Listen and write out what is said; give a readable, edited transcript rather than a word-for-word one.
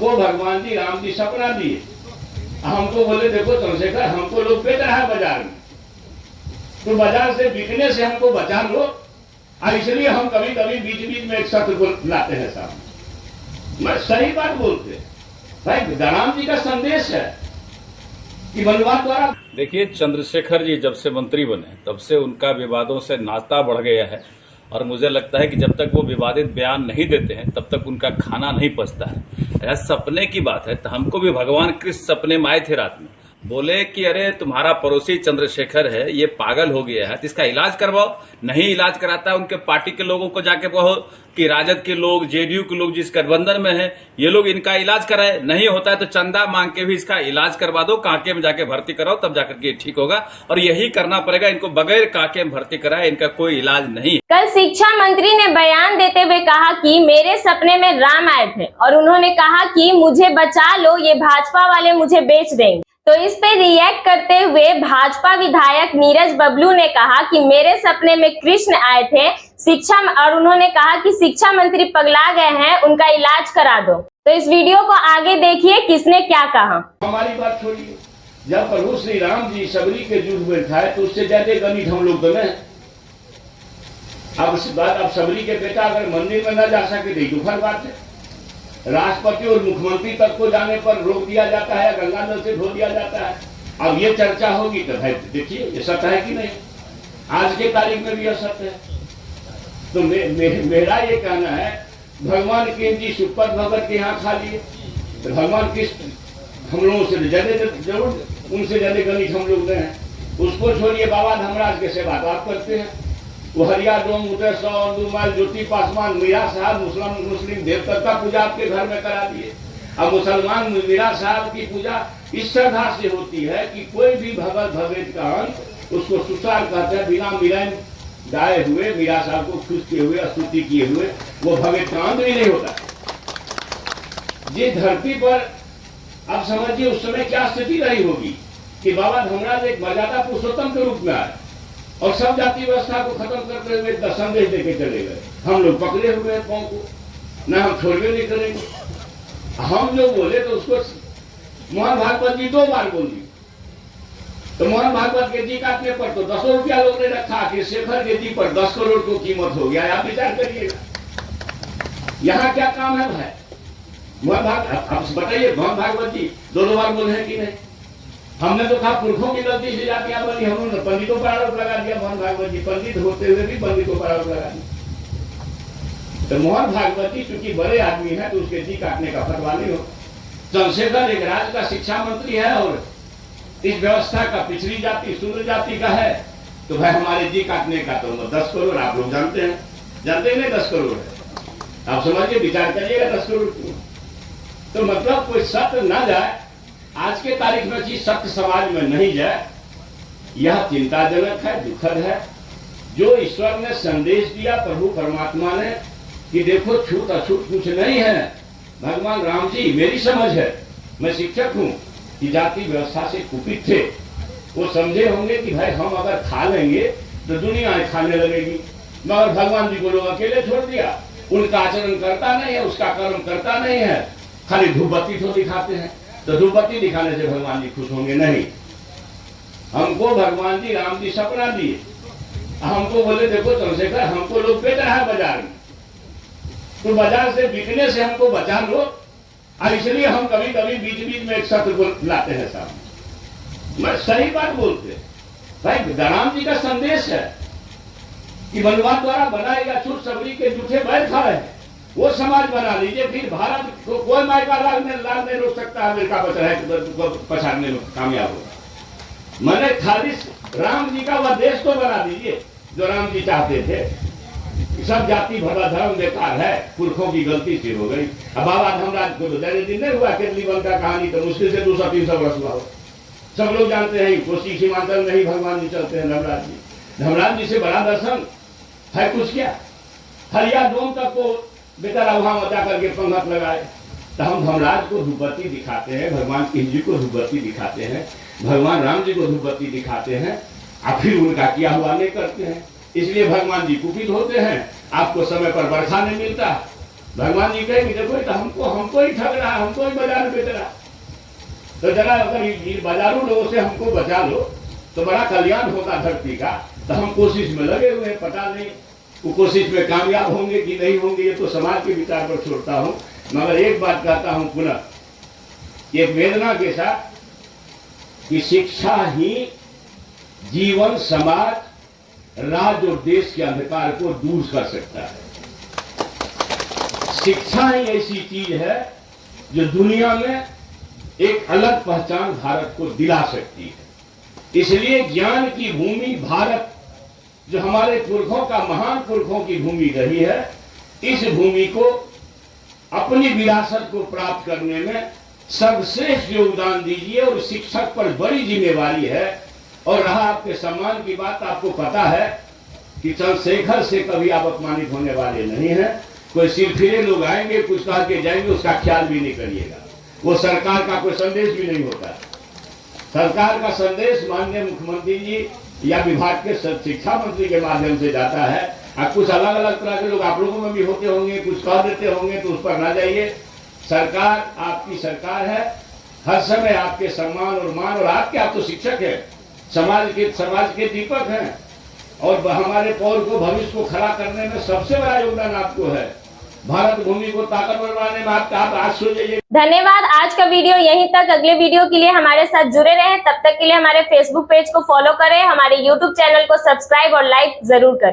हमको भगवान जी राम जी सपना दिए, हमको बोले देखो चंद्रशेखर हमको लोग बेच रहा है बाजार में, तो बाजार से बिकने से हमको बचा लो। और इसलिए हम कभी कभी बीच बीच में एक सत्र को लाते हैं सामने। मैं सही बात बोलते हैं भाई, राम जी का संदेश है कि वनवास द्वारा। देखिए, चंद्रशेखर जी जब से मंत्री बने तब से उनका विवादों से नाता बढ़ गया है और मुझे लगता है कि जब तक वो विवादित बयान नहीं देते हैं तब तक उनका खाना नहीं पचता है। यह सपने की बात है तो हमको भी भगवान कृष्ण सपने में आए थे रात में, बोले कि अरे तुम्हारा पड़ोसी चंद्रशेखर है, ये पागल हो गया है तो इसका इलाज करवाओ। नहीं इलाज कराता, उनके पार्टी के लोगों को जाके कहो कि राजद के लोग, जेडीयू के लोग जिस गठबंधन में है ये लोग इनका इलाज कराए। नहीं होता है तो चंदा मांग के भी इसका इलाज करवा दो, कांके में जाके भर्ती कराओ, तब जाकर के ठीक होगा। और यही करना पड़ेगा इनको, बगैर कांके में भर्ती कराए इनका कोई इलाज नहीं। कल शिक्षा मंत्री ने बयान देते हुए कहा कि मेरे सपने में राम आए थे और उन्होंने कहा कि मुझे बचा लो, ये भाजपा वाले मुझे बेच देंगे। तो इस पे रिएक्ट करते हुए भाजपा विधायक नीरज बबलू ने कहा कि मेरे सपने में कृष्ण आए थे शिक्षा, और उन्होंने कहा कि शिक्षा मंत्री पगला गए हैं, उनका इलाज करा दो। तो इस वीडियो को आगे देखिए किसने क्या कहा। हमारी बात छोड़िए, जब प्रभु श्री राम जी सबरी के युद्ध में खाए तो उससे ज्यादा गणित हम लोग बने। अब बात, अब सबरी के बेटा अगर मंदिर में न जा सके तो दुखद बात है। राष्ट्रपति और मुख्यमंत्री तक को जाने पर रोक दिया जाता है, गंगा जल से धो दिया जाता है। अब ये चर्चा होगी तो भाई देखिए ये सत्य है कि नहीं, आज के तारीख में भी यह सत्य है। तो मेरा ये कहना है, भगवान कृष्ण जी सुपद भगत के यहाँ खा लिए तो भगवान कृष्ण हम लोगों से ज्यादा जरूर, उनसे ज्यादा गणित हम लोग हैं। उसको छोड़िए, बाबा धर्मराज के सेवा तो आप करते हैं। वो हरिया डोम उदय सौ दुमाल ज्योति पासवान मीरा साहब मुस्लिम देवता पूजा आपके घर में करा दिए। अब मुसलमान मीरा साहब की पूजा इस श्रद्धा से होती है कि कोई भी भगत भगत का अंत उसको सुसार कहते हैं, बिना मिलान गाए हुए मीरा साहब को खुश किए हुए, स्तुति किए हुए वो भगत का अंत भी नहीं होता। जिस धरती पर अब समझिए उस समय क्या स्थिति रही होगी कि बाबा धर्मराज एक मर्यादा पुरुषोत्तम के रूप में आए और सब जाति व्यवस्था को खत्म करते हुए संदेश देके चले गए। हम लोग पकड़े हुए हैं पांव को, न हम छोड़वे नहीं करेंगे। हम जो बोले तो उसको मोहन भागवत जी 2 बार बोली, तो मोहन भागवत के जी काटने पर तो 10 रुपया लोग ने रखा कि शेखर के जी पर 10 करोड़ को कीमत हो गया। आप विचार करिएगा यहाँ क्या काम है भाई। मोहन भागवत आप बताइए, मोहन भागवत जी 2 बार बोले हैं कि नहीं? हमने तो कहा पुरखों की गलती से जातियां बनी, हमने पंडितों पर आरोप लगा दिया। मोहन भागवत जी पंडित होते हुए भी पंडितों पर आरोप लगा दिया। तो मोहन भागवत जी चूंकि बड़े आदमी है तो उसके जी काटने का फतवा नहीं हो। चंद्रशेखर एक राज्य का शिक्षा मंत्री है और इस व्यवस्था का पिछड़ी जाति शूद्र जाति का है, तो भाई हमारे जी काटने का तो 10 करोड़ आप लोग जानते हैं, जानते नहीं 10 करोड़ है। आप समझिए, विचार करिएगा 10 करोड़ क्यों। तो मतलब कोई सत्य ना जाए, आज के तारीख में चीज सत्य समाज में नहीं जाए, यह चिंताजनक है, दुखद है। जो ईश्वर ने संदेश दिया प्रभु परमात्मा ने कि देखो छूत अछूत कुछ नहीं है। भगवान राम जी, मेरी समझ है, मैं शिक्षक हूं, कि जाति व्यवस्था से कुपित थे। वो समझे होंगे कि भाई हम अगर खा लेंगे तो दुनिया खाने लगेगी, मगर भगवान जी को लोग अकेले छोड़ दिया। उनका आचरण करता नहीं है, उसका कर्म करता नहीं है, खाली धूपबत्ती तो दिखाते हैं। तो धूपबत्ती दिखाने से भगवान जी खुश होंगे नहीं। हमको भगवान जी राम जी सपना दिए, हमको बोले देखो चंद्रशेखर हमको लोग बेच रहा है बाजार में, तो बाजार से बिकने से हमको बचा लो। और इसलिए हम कभी कभी बीच बीच में एक सत्र को लाते हैं सामने। मैं सही बात बोलते हैं भाई, राम जी का संदेश है कि वनवास द्वारा बनाएगा छूट सबरी के जूठे बैठ खा रहे हैं, वो समाज बना लीजिए। फिर भारत को कोई मायका लाल नहीं रोक सकता, अमेरिका बच रहा है पछाड़ने में कामयाब होगा। मैंने खाली राम जी का वह देश तो बना दीजिए जो राम जी चाहते थे। सब जाति भला धर्म बेकार है, पुरखों की गलती से हो गई। अब बाबा धर्मराज को तो ज्यादा दिन नहीं हुआ, केतली बन का कहानी तो मुश्किल से 200-300 वर्ष हुआ हो। सब लोग जानते हैं कोसी सीमांचल में ही भगवान जी चलते हैं धर्मराज जी। धर्मराज जी से बड़ा दर्शन है कुछ क्या? हरिया डोम तक को बेचारा वहां जा करके पंगत लगाए। तो हम धर्मराज को धूपबत्ती दिखाते हैं, भगवान कृष्ण जी को धूपबत्ती दिखाते हैं, भगवान राम जी को धूपबत्ती दिखाते हैं, और फिर उनका किया हुआ नहीं करते हैं। इसलिए भगवान जी कुपित होते हैं, आपको समय पर बरखा नहीं मिलता, भगवान जी कहेंगे देखो तो हमको ही ठग रहा है, हमको ही बाजार में बेच रहा है। तो जरा अगर ये बाजारू लोगों से हमको बचा लो तो बड़ा कल्याण होगा धरती का। तो हम कोशिश में लगे हुए हैं, पता नहीं वो कोशिश में कामयाब होंगे कि नहीं होंगे, ये तो समाज के विचार पर छोड़ता हूँ। मगर एक बात कहता हूँ पुनः एक वेदना के साथ कि शिक्षा ही जीवन, समाज, राज्य और देश के अंधकार को दूर कर सकता है। शिक्षा ही ऐसी चीज है जो दुनिया में एक अलग पहचान भारत को दिला सकती है। इसलिए ज्ञान की भूमि भारत, जो हमारे पुरखों का, महान पुरखों की भूमि रही है, इस भूमि को अपनी विरासत को प्राप्त करने में सर्वश्रेष्ठ योगदान दीजिए। और शिक्षक पर बड़ी जिम्मेवारी है। और रहा आपके सम्मान की बात, आपको पता है कि चंद्रशेखर से कभी आप अपमानित होने वाले नहीं हैं। कोई सिरफिरे लोग आएंगे, कुछ कह के जाएंगे, उसका ख्याल भी नहीं करिएगा। वो सरकार का कोई संदेश भी नहीं होता। सरकार का संदेश माननीय मुख्यमंत्री जी या विभाग के शिक्षा मंत्री के माध्यम से जाता है। अब कुछ अलग अलग तरह के लोग आप लोगों में भी होते होंगे, कुछ कह देते होंगे, तो उस पर ना जाइए। सरकार आपकी सरकार है, हर समय आपके सम्मान और मान, और आप तो शिक्षक हैं, समाज के दीपक हैं, और हमारे पौर को, भविष्य को खड़ा करने में सबसे बड़ा योगदान आपको है। भारत भूमि को ताकतवर बनाने में आप आज सो जाइए। धन्यवाद। आज का वीडियो यहीं तक। अगले वीडियो के लिए हमारे साथ जुड़े रहें। तब तक के लिए हमारे फेसबुक पेज को फॉलो करें, हमारे यूट्यूब चैनल को सब्सक्राइब और लाइक जरूर करें।